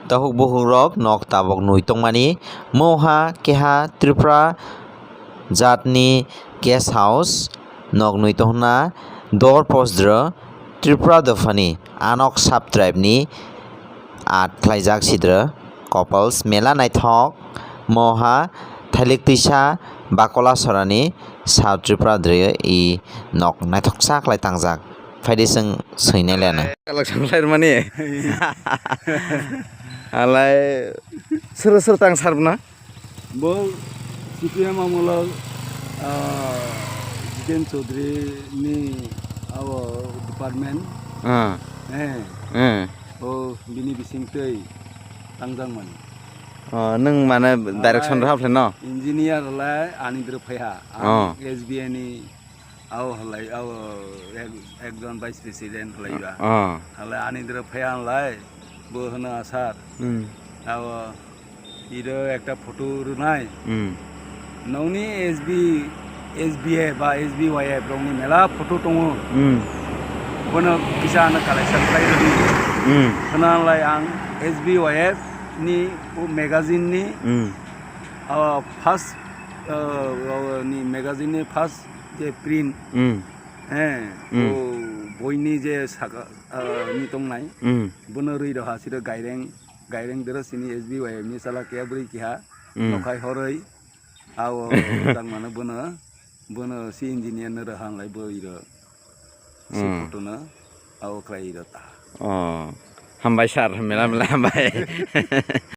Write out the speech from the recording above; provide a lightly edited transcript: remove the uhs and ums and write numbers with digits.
tahuk bohurok nok tabok nui tongmani moha keha Tripura jatni guest house nok nui tongna door postro Tripura dophani anok sub tribe ni khlaijak sidra couples mela naithok moha thailik tisa bakola sorani South Tripura dre i nok naithoksa khlai tangjak faide sung seinai lena Kalaksan lair mani alai ser tang sarbna bo CPM amulog Jiten Chaudhary ni our department o bini bisingtei tangjangman nung mana direction rahap no engineer lai anidro phaya SBI ni aw halai aw ekjon vice president halaiba halai anidro phaya lai bo hana asar aw ido ekta photo runai noni SBI ba SBYF rongni mela photo tongo bono kisana collection khai rodi hana lai ang SBYF ni magazine ni first ni magazine ni first je print o boyni je ni tongnai bono rui raha siro gaireng dero sini SBYF ni sala kebri kiha nokai horoi awo dang mana bono si engineer na rahang lai boiro si photo na awo krai rota hambai sar mela hambai